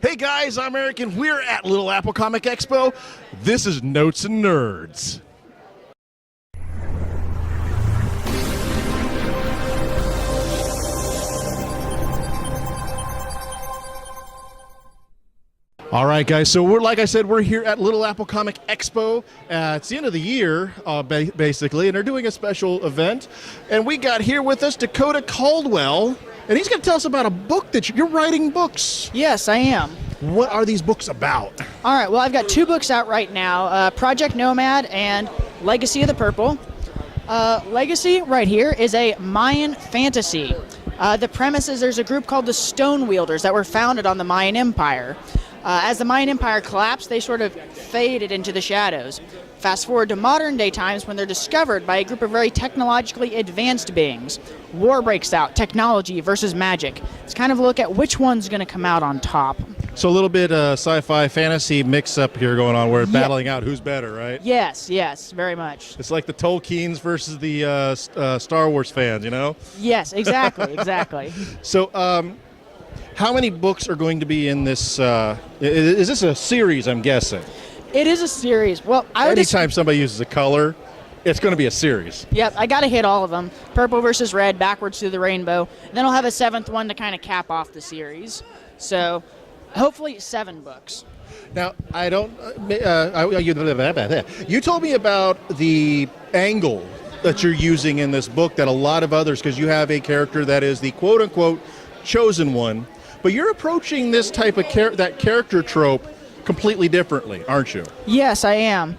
Hey guys, I'm Eric and we're at Little Apple Comic Expo. This is Notes and Nerds. All right, guys, so like I said, we're here at Little Apple Comic Expo. It's the end of the year, basically, and they're doing a special event. And we got here with us Dakota Caldwell, and he's going to tell us about a book that you're writing books. Yes, I am. What are these books about? All right, well, I've got two books out right now, Project Nomad and Legacy of the Purple. Legacy, right here, is a Mayan fantasy. The premise is there's a group called the Stonewielders that were founded on the Mayan Empire. As the Mayan Empire collapsed, they sort of faded into the shadows. Fast forward to modern day times when they're discovered by a group of very technologically advanced beings. War breaks out, technology versus magic. It's kind of a look at which one's going to come out on top. So a little bit sci-fi fantasy mix-up here going on where it's battling out who's better, right? Yes, very much. It's like the Tolkiens versus the Star Wars fans, you know? Yes, exactly. So, how many books are going to be in this? Is this a series, I'm guessing? It is a series. Well, anytime somebody uses a color, it's going to be a series. Yep, I got to hit all of them. Purple versus red, backwards through the rainbow. And then I'll have a seventh one to kind of cap off the series. So, hopefully 7 books. Now, I don't... you told me about the angle that you're using in this book that a lot of others, because you have a character that is the quote-unquote chosen one, but you're approaching this type of that character trope completely differently, aren't you? Yes, I am.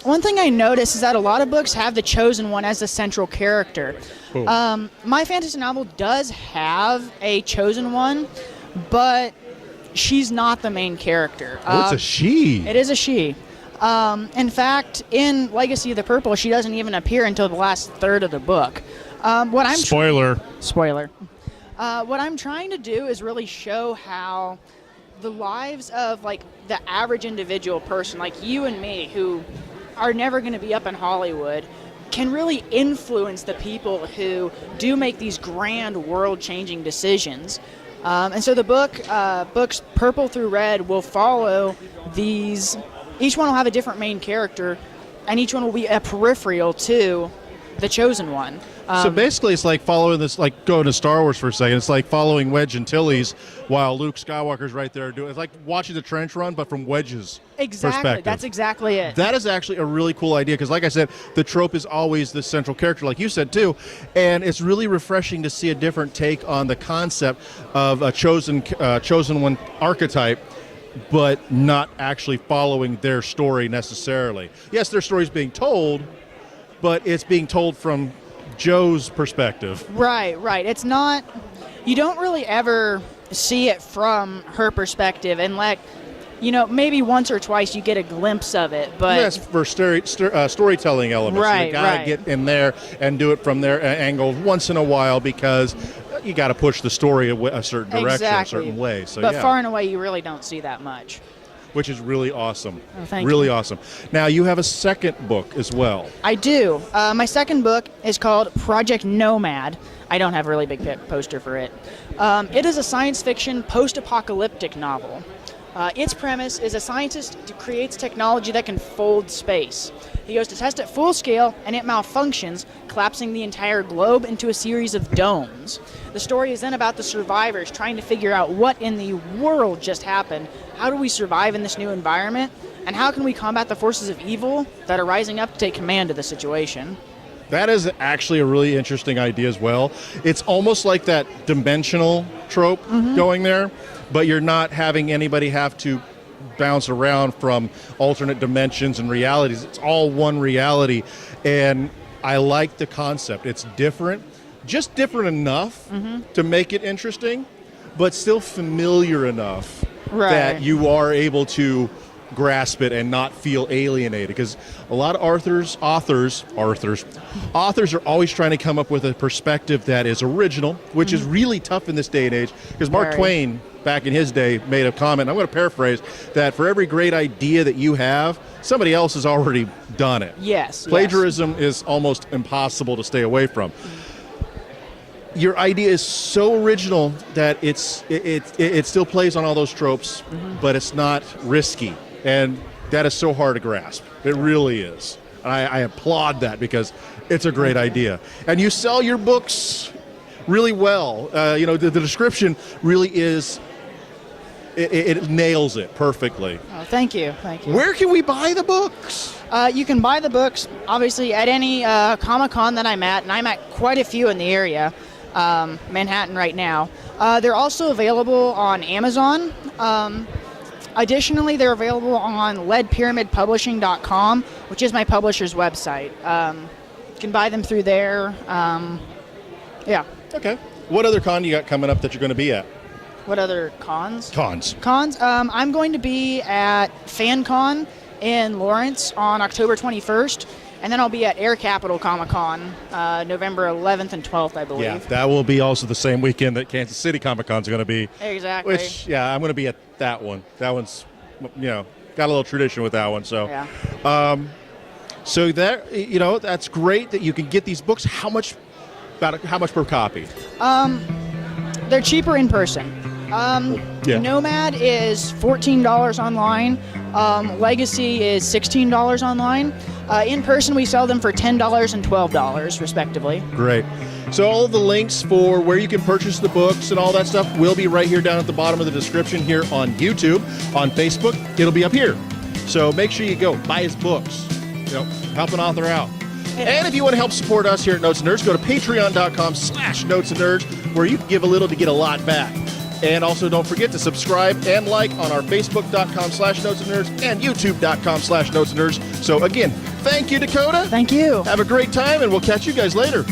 One thing I noticed is that a lot of books have the chosen one as the central character. My fantasy novel does have a chosen one, but she's not the main character. It's a she. It is a she. In fact, in Legacy of the Purple, she doesn't even appear until the last third of the book. Spoiler. What I'm trying to do is really show how the lives of like the average individual person like you and me who are never going to be up in Hollywood can really influence the people who do make these grand world-changing decisions. And so the books Purple through Red will follow these. Each one will have a different main character, and each one will be a peripheral to the chosen one. So basically it's like following this, like going to Star Wars for a second, it's like following Wedge and Tilly's while Luke Skywalker's right there doing it's like watching the trench run, but from Wedge's perspective. That's exactly it. That is actually a really cool idea, because like I said, the trope is always the central character, like you said too, and it's really refreshing to see a different take on the concept of a chosen one archetype, but not actually following their story necessarily. Yes, their story is being told, but it's being told from Joe's perspective. Right. It's not, you don't really ever see it from her perspective, and like, you know, maybe once or twice you get a glimpse of it, but... Yes, for storytelling elements. Right, you got to get in there and do it from their angle once in a while, because you got to push the story a certain direction, a certain way. So, but far and away, you really don't see that much. Which is really awesome. Oh, thank really you. Awesome. Now, you have a second book as well. I do. My second book is called Project Nomad. I don't have a really big poster for it. It is a science fiction post-apocalyptic novel. Its premise is a scientist who creates technology that can fold space. He goes to test it full scale, and it malfunctions, collapsing the entire globe into a series of domes. The story is then about the survivors trying to figure out what in the world just happened, how do we survive in this new environment, and how can we combat the forces of evil that are rising up to take command of the situation. That is actually a really interesting idea as well. It's almost like that dimensional trope going there, but you're not having anybody have to bounce around from alternate dimensions and realities. It's all one reality, and I like the concept. It's different, just different enough to make it interesting, but still familiar enough that you are able to grasp it and not feel alienated, because a lot of authors are always trying to come up with a perspective that is original, which is really tough in this day and age, because Mark Twain back in his day made a comment, I'm going to paraphrase, that for every great idea that you have, somebody else has already done it. Yes. Plagiarism is almost impossible to stay away from. your idea is so original that it still plays on all those tropes, but it's not risky, and that is so hard to grasp. It really is. I applaud that because it's a great idea, and you sell your books really well. The description really is. It nails it perfectly. Oh, thank you. Where can we buy the books? You can buy the books, obviously, at any Comic-Con that I'm at, and I'm at quite a few in the area, Manhattan right now. They're also available on Amazon. Additionally, they're available on leadpyramidpublishing.com, which is my publisher's website. You can buy them through there. Yeah. Okay. What other con you got coming up that you're going to be at? What other cons? Cons. I'm going to be at FanCon in Lawrence on October 21st, and then I'll be at Air Capital Comic-Con November 11th and 12th, I believe. Yeah, that will be also the same weekend that Kansas City Comic-Con is going to be. Exactly. Which, yeah, I'm going to be at that one. That one's, got a little tradition with that one. So, yeah. So that, that's great that you can get these books. How much per copy? They're cheaper in person. Nomad is $14 online. Legacy is $16 online. In person, we sell them for $10 and $12, respectively. Great. So all of the links for where you can purchase the books and all that stuff will be right here down at the bottom of the description here on YouTube. On Facebook, it'll be up here. So make sure you go buy his books. Help an author out. And if you want to help support us here at Notes and Nerds, go to patreon.com/Notes and Nerds, where you can give a little to get a lot back. And also don't forget to subscribe and like on our facebook.com/Notes and Nerds and youtube.com/Notes and Nerds. So again, thank you, Dakota. Thank you. Have a great time, and we'll catch you guys later.